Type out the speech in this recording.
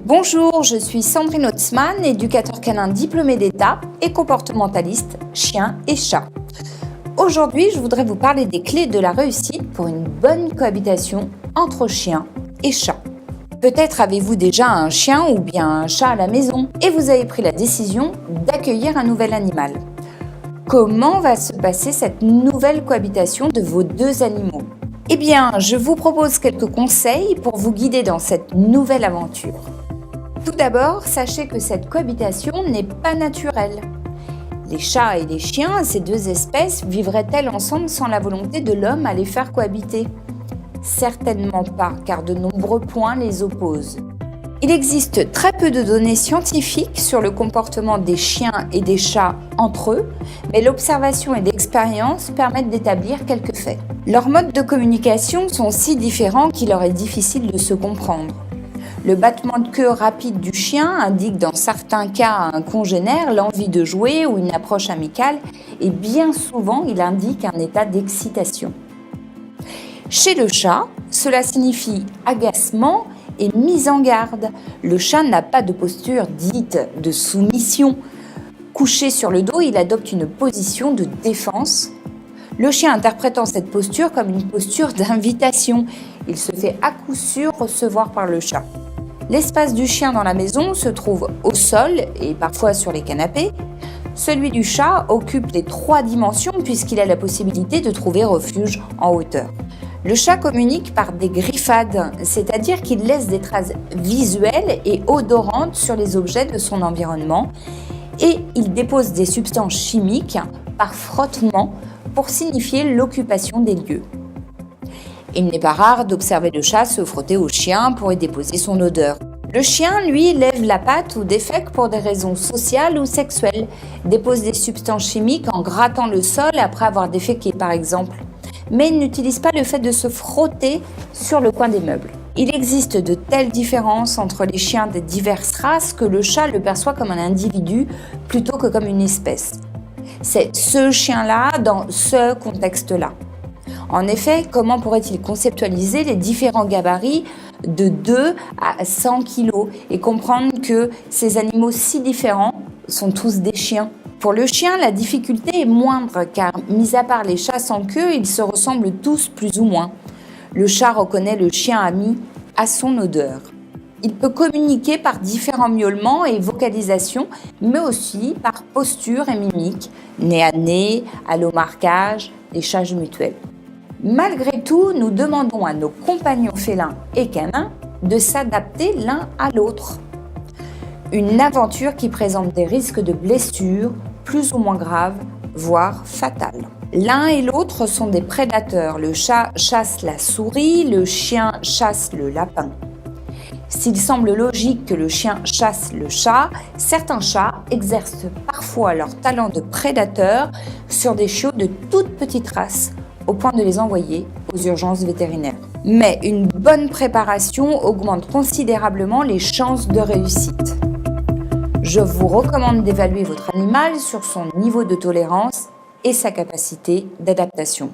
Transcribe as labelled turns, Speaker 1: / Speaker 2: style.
Speaker 1: Bonjour, je suis Sandrine Hautzmann, éducateur canin diplômé d'État et comportementaliste chien et chat. Aujourd'hui, je voudrais vous parler des clés de la réussite pour une bonne cohabitation entre chien et chat. Peut-être avez-vous déjà un chien ou bien un chat à la maison et vous avez pris la décision d'accueillir un nouvel animal. Comment va se passer cette nouvelle cohabitation de vos deux animaux ? Eh bien, je vous propose quelques conseils pour vous guider dans cette nouvelle aventure. Tout d'abord, sachez que cette cohabitation n'est pas naturelle. Les chats et les chiens, ces deux espèces, vivraient-elles ensemble sans la volonté de l'homme à les faire cohabiter ? Certainement pas, car de nombreux points les opposent. Il existe très peu de données scientifiques sur le comportement des chiens et des chats entre eux, mais l'observation et l'expérience permettent d'établir quelques faits. Leurs modes de communication sont si différents qu'il leur est difficile de se comprendre. Le battement de queue rapide du chien indique dans certains cas à un congénère l'envie de jouer ou une approche amicale et bien souvent il indique un état d'excitation. Chez le chat, cela signifie agacement et mise en garde. Le chat n'a pas de posture dite de soumission. Couché sur le dos, il adopte une position de défense. Le chien interprétant cette posture comme une posture d'invitation, il se fait à coup sûr recevoir par le chat. L'espace du chien dans la maison se trouve au sol et parfois sur les canapés. Celui du chat occupe les 3 dimensions puisqu'il a la possibilité de trouver refuge en hauteur. Le chat communique par des griffades, c'est-à-dire qu'il laisse des traces visuelles et odorantes sur les objets de son environnement et il dépose des substances chimiques par frottement pour signifier l'occupation des lieux. Il n'est pas rare d'observer le chat se frotter au chien pour y déposer son odeur. Le chien, lui, lève la patte ou défèque pour des raisons sociales ou sexuelles, dépose des substances chimiques en grattant le sol après avoir déféqué par exemple. Mais il n'utilise pas le fait de se frotter sur le coin des meubles. Il existe de telles différences entre les chiens des diverses races que le chat le perçoit comme un individu plutôt que comme une espèce. C'est ce chien-là dans ce contexte-là. En effet, comment pourrait-il conceptualiser les différents gabarits de 2 à 100 kg et comprendre que ces animaux si différents sont tous des chiens ? Pour le chien, la difficulté est moindre car, mis à part les chats sans queue, ils se ressemblent tous plus ou moins. Le chat reconnaît le chien ami à son odeur. Il peut communiquer par différents miaulements et vocalisations, mais aussi par posture et mimique, nez à nez, allomarquage, léchage mutuel. Malgré tout, nous demandons à nos compagnons félins et canins de s'adapter l'un à l'autre. Une aventure qui présente des risques de blessures plus ou moins graves, voire fatales. L'un et l'autre sont des prédateurs. Le chat chasse la souris, le chien chasse le lapin. S'il semble logique que le chien chasse le chat, certains chats exercent parfois leur talent de prédateur sur des chiots de toute petite race, au point de les envoyer aux urgences vétérinaires. Mais une bonne préparation augmente considérablement les chances de réussite. Je vous recommande d'évaluer votre animal sur son niveau de tolérance et sa capacité d'adaptation.